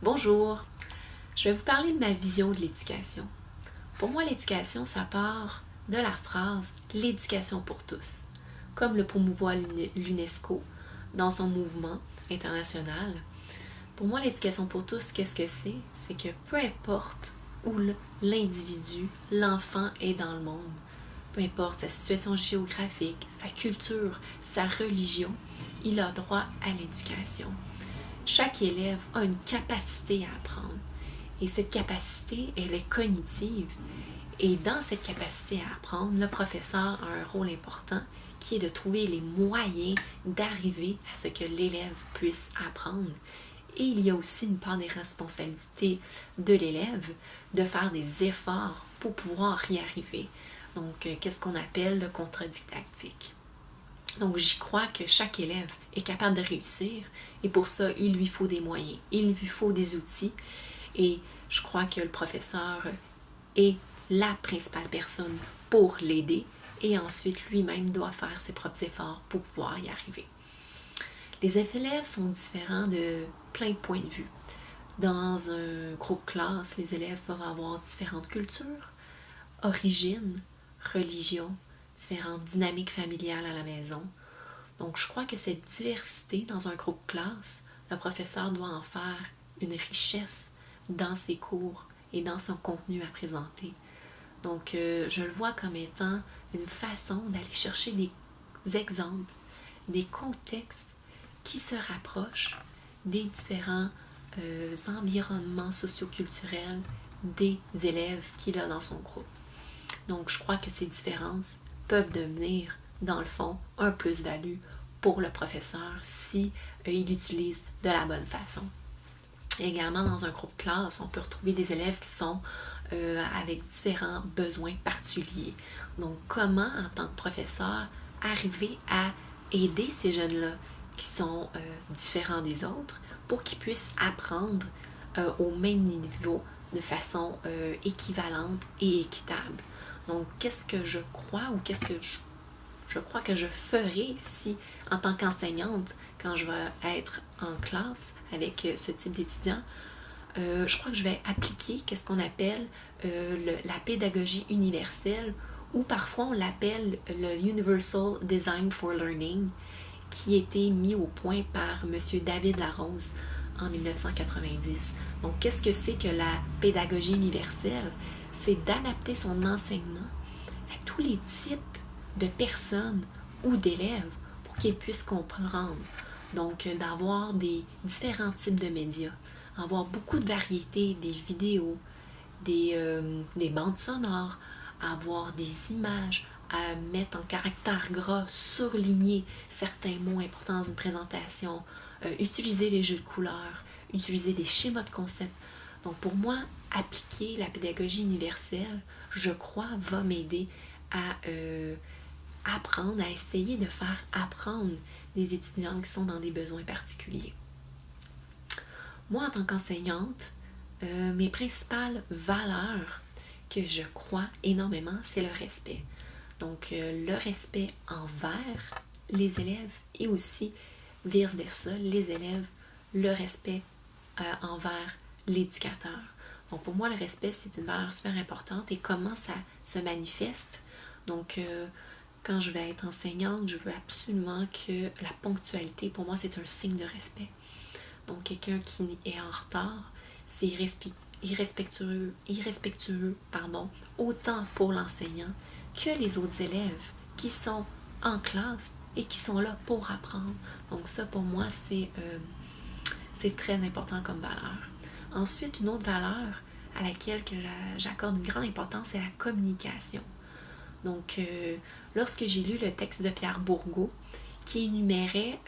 Bonjour, je vais vous parler de ma vision de l'éducation. Pour moi, l'éducation, ça part de la phrase « l'éducation pour tous », comme le promouvoit l'UNESCO dans son mouvement international. Pour moi, l'éducation pour tous, qu'est-ce que c'est? C'est que peu importe où l'individu, l'enfant est dans le monde, peu importe sa situation géographique, sa culture, sa religion, il a droit à l'éducation. Chaque élève a une capacité à apprendre. Et cette capacité, elle est cognitive. Et dans cette capacité à apprendre, le professeur a un rôle important qui est de trouver les moyens d'arriver à ce que l'élève puisse apprendre. Et il y a aussi une part des responsabilités de l'élève de faire des efforts pour pouvoir y arriver. Donc, qu'est-ce qu'on appelle le contrat didactique? Donc, j'y crois que chaque élève est capable de réussir et pour ça, il lui faut des moyens, il lui faut des outils et je crois que le professeur est la principale personne pour l'aider et ensuite lui-même doit faire ses propres efforts pour pouvoir y arriver. Les élèves sont différents de plein de points de vue. Dans un groupe classe, les élèves peuvent avoir différentes cultures, origines, religions, différentes dynamiques familiales à la maison. Donc, je crois que cette diversité dans un groupe classe, le professeur doit en faire une richesse dans ses cours et dans son contenu à présenter. Donc, je le vois comme étant une façon d'aller chercher des exemples, des contextes qui se rapprochent des différents environnements socioculturels des élèves qu'il a dans son groupe. Donc, je crois que ces différences peuvent devenir, dans le fond, un plus-value pour le professeur si il l'utilise de la bonne façon. Également, dans un groupe classe, on peut retrouver des élèves qui sont avec différents besoins particuliers. Donc, comment, en tant que professeur, arriver à aider ces jeunes-là qui sont différents des autres pour qu'ils puissent apprendre au même niveau de façon équivalente et équitable. Donc, qu'est-ce que je crois ou qu'est-ce que je crois que je ferai si, en tant qu'enseignante, quand je vais être en classe avec ce type d'étudiants, je crois que je vais appliquer qu'est-ce qu'on appelle la pédagogie universelle ou parfois on l'appelle le Universal Design for Learning qui a été mis au point par M. David Larose en 1990. Donc, qu'est-ce que c'est que la pédagogie universelle? C'est d'adapter son enseignement à tous les types de personnes ou d'élèves pour qu'ils puissent comprendre. Donc, d'avoir des différents types de médias, avoir beaucoup de variétés, des vidéos, des bandes sonores, avoir des images, à mettre en caractère gras, surligner certains mots importants dans une présentation, utiliser les jeux de couleurs, utiliser des schémas de concept. Donc, pour moi, appliquer la pédagogie universelle, je crois, va m'aider à apprendre, à essayer de faire apprendre des étudiants qui sont dans des besoins particuliers. Moi, en tant qu'enseignante, mes principales valeurs que je crois énormément, c'est le respect. Donc, le respect envers les élèves et aussi, vice-versa, les élèves, le respect envers l'éducateur. Donc, pour moi, le respect, c'est une valeur super importante et comment ça se manifeste. Donc, quand je vais être enseignante, je veux absolument que la ponctualité, pour moi, c'est un signe de respect. Donc, quelqu'un qui est en retard, c'est irrespectueux, autant pour l'enseignant que les autres élèves qui sont en classe et qui sont là pour apprendre. Donc, ça, pour moi, c'est très important comme valeur. Ensuite, une autre valeur à laquelle j'accorde une grande importance, c'est la communication. Donc, lorsque j'ai lu le texte de Pierre Bourgault, qui énumérait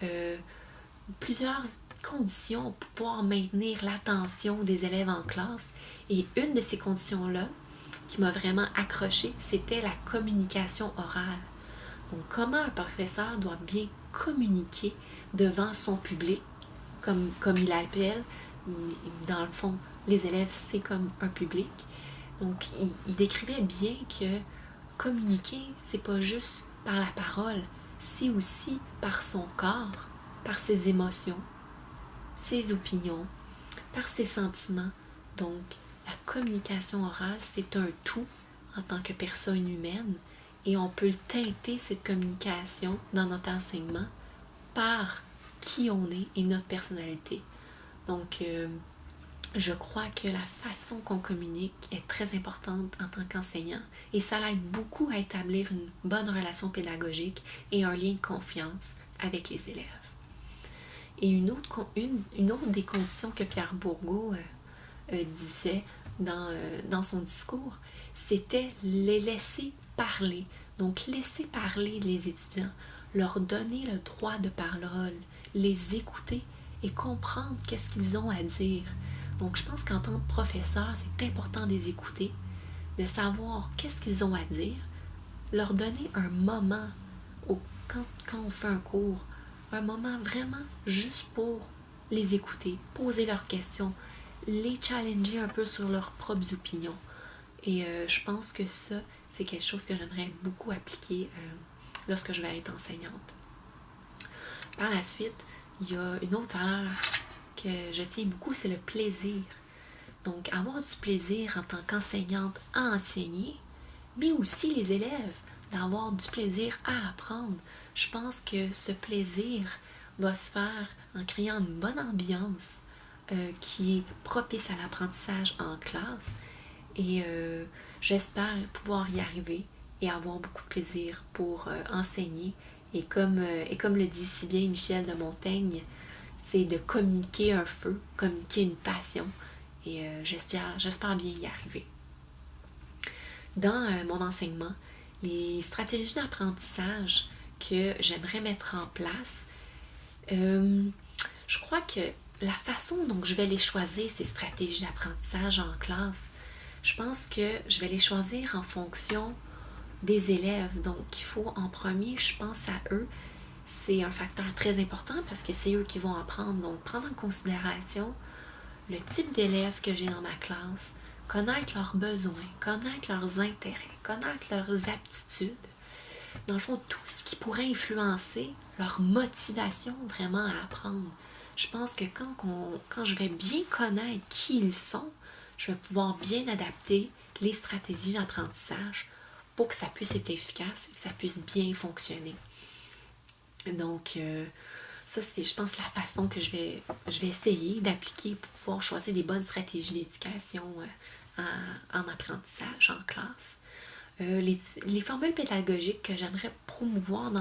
plusieurs conditions pour pouvoir maintenir l'attention des élèves en classe, et une de ces conditions-là, qui m'a vraiment accrochée, c'était la communication orale. Donc, comment un professeur doit bien communiquer devant son public, comme il l'appelle. Dans le fond, les élèves, c'est comme un public. Donc, il décrivait bien que communiquer, c'est pas juste par la parole, c'est aussi par son corps, par ses émotions, ses opinions, par ses sentiments. Donc, la communication orale, c'est un tout en tant que personne humaine et on peut teinter cette communication dans notre enseignement par qui on est et notre personnalité. Donc, je crois que la façon qu'on communique est très importante en tant qu'enseignant et ça l'aide beaucoup à établir une bonne relation pédagogique et un lien de confiance avec les élèves. Et une autre des conditions que Pierre Bourgault disait dans son discours, c'était les laisser parler. Donc, laisser parler les étudiants, leur donner le droit de parole, les écouter et comprendre qu'est-ce qu'ils ont à dire. Donc, je pense qu'en tant que professeur, c'est important de les écouter, de savoir qu'est-ce qu'ils ont à dire, leur donner un moment quand on fait un cours, un moment vraiment juste pour les écouter, poser leurs questions, les challenger un peu sur leurs propres opinions. Et je pense que ça, c'est quelque chose que j'aimerais beaucoup appliquer lorsque je vais être enseignante. Par la suite, il y a une autre valeur que je tiens beaucoup, c'est le plaisir. Donc, avoir du plaisir en tant qu'enseignante à enseigner, mais aussi les élèves, d'avoir du plaisir à apprendre. Je pense que ce plaisir va se faire en créant une bonne ambiance qui est propice à l'apprentissage en classe. Et j'espère pouvoir y arriver et avoir beaucoup de plaisir pour enseigner. Et comme le dit si bien Michel de Montaigne, c'est de communiquer un feu, communiquer une passion. Et j'espère bien y arriver. Dans mon enseignement, les stratégies d'apprentissage que j'aimerais mettre en place, je crois que la façon dont je vais les choisir, ces stratégies d'apprentissage en classe, je pense que je vais les choisir en fonction des élèves. Donc, il faut en premier, je pense à eux. C'est un facteur très important parce que c'est eux qui vont apprendre. Donc, prendre en considération le type d'élèves que j'ai dans ma classe, connaître leurs besoins, connaître leurs intérêts, connaître leurs aptitudes. Dans le fond, tout ce qui pourrait influencer leur motivation vraiment à apprendre. Je pense que quand je vais bien connaître qui ils sont, je vais pouvoir bien adapter les stratégies d'apprentissage pour que ça puisse être efficace et que ça puisse bien fonctionner. Donc, ça, c'est, je pense, la façon que je vais essayer d'appliquer pour pouvoir choisir des bonnes stratégies d'éducation en apprentissage, en classe. Les formules pédagogiques que j'aimerais promouvoir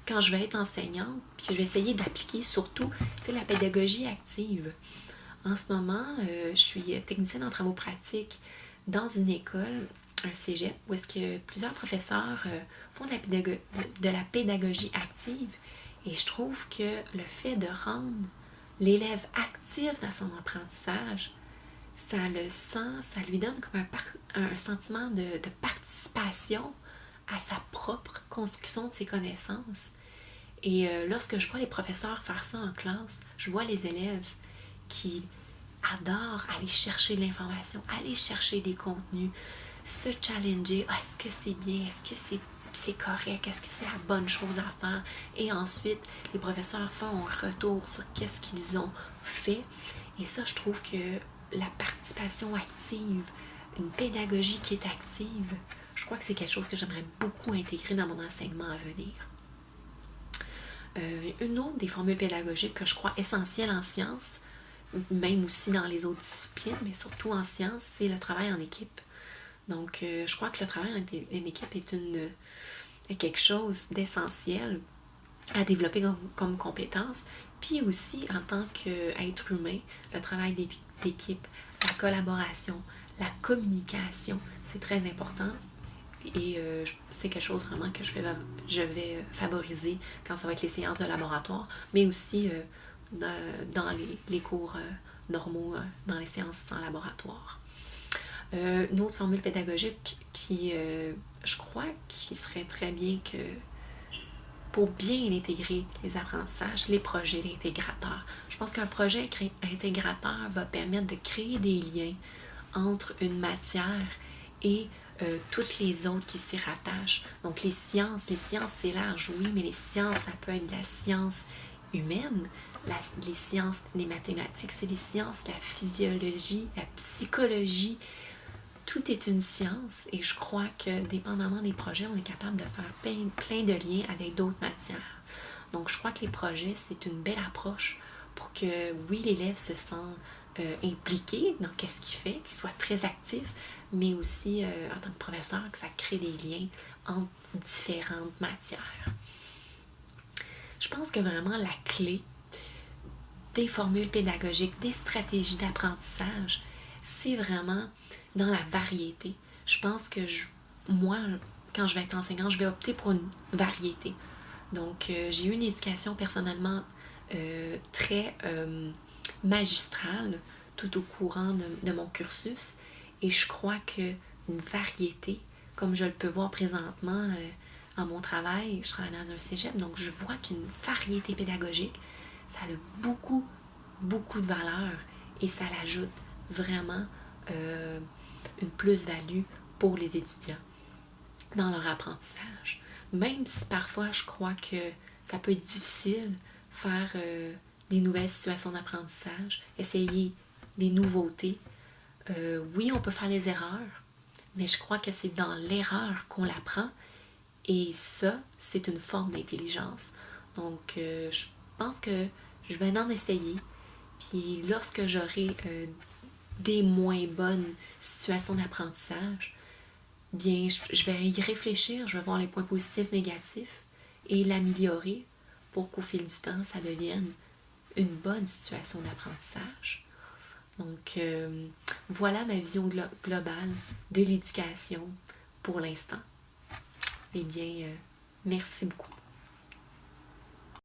quand je vais être enseignante, puis que je vais essayer d'appliquer surtout, c'est la pédagogie active. En ce moment, je suis technicienne en travaux pratiques dans une école, un cégep, où est-ce que plusieurs professeurs font de la pédagogie active. Et je trouve que le fait de rendre l'élève actif dans son apprentissage, ça lui donne comme un sentiment de participation à sa propre construction de ses connaissances. Et lorsque je vois les professeurs faire ça en classe, je vois les élèves qui adorent aller chercher de l'information, aller chercher des contenus, se challenger. Est-ce que c'est bien? Est-ce que c'est correct? Est-ce que c'est la bonne chose à faire? Et ensuite, les professeurs font un retour sur qu'est-ce qu'ils ont fait. Et ça, je trouve que la participation active, une pédagogie qui est active, je crois que c'est quelque chose que j'aimerais beaucoup intégrer dans mon enseignement à venir. Une autre des formules pédagogiques que je crois essentielles en sciences, même aussi dans les autres disciplines, mais surtout en sciences, c'est le travail en équipe. Donc, je crois que le travail en équipe est quelque chose d'essentiel à développer comme compétence. Puis aussi, en tant qu'être humain, le travail d'équipe, la collaboration, la communication, c'est très important. Et c'est quelque chose vraiment que je vais favoriser quand ça va être les séances de laboratoire, mais aussi dans les cours normaux, dans les séances en laboratoire. Une autre formule pédagogique qui, je crois, qui serait très bien que pour bien intégrer les apprentissages, les projets intégrateurs. Je pense qu'un projet intégrateur va permettre de créer des liens entre une matière et toutes les autres qui s'y rattachent. Donc les sciences c'est large, oui, mais les sciences, ça peut être de la science humaine, les sciences, les mathématiques, c'est les sciences, la physiologie, la psychologie. Tout est une science et je crois que dépendamment des projets, on est capable de faire plein de liens avec d'autres matières. Donc je crois que les projets, c'est une belle approche pour que, oui, l'élève se sent impliqué dans ce qu'il fait, qu'il soit très actif, mais aussi en tant que professeur, que ça crée des liens entre différentes matières. Je pense que vraiment la clé des formules pédagogiques, des stratégies d'apprentissage, c'est vraiment dans la variété. Je pense que moi, quand je vais être enseignante, je vais opter pour une variété. Donc, j'ai eu une éducation personnellement très magistrale tout au courant de mon cursus et je crois qu'une variété, comme je le peux voir présentement en mon travail, je travaille dans un cégep, donc je vois qu'une variété pédagogique, ça a beaucoup, beaucoup de valeur et ça l'ajoute vraiment une plus-value pour les étudiants dans leur apprentissage. Même si parfois je crois que ça peut être difficile faire des nouvelles situations d'apprentissage, essayer des nouveautés. Oui, on peut faire des erreurs, mais je crois que c'est dans l'erreur qu'on l'apprend et ça, c'est une forme d'intelligence. Donc, je pense que je vais en essayer. Puis lorsque j'aurai des moins bonnes situations d'apprentissage, bien, je vais y réfléchir, je vais voir les points positifs, négatifs et l'améliorer pour qu'au fil du temps, ça devienne une bonne situation d'apprentissage. Donc, voilà ma vision globale de l'éducation pour l'instant. Eh bien, merci beaucoup.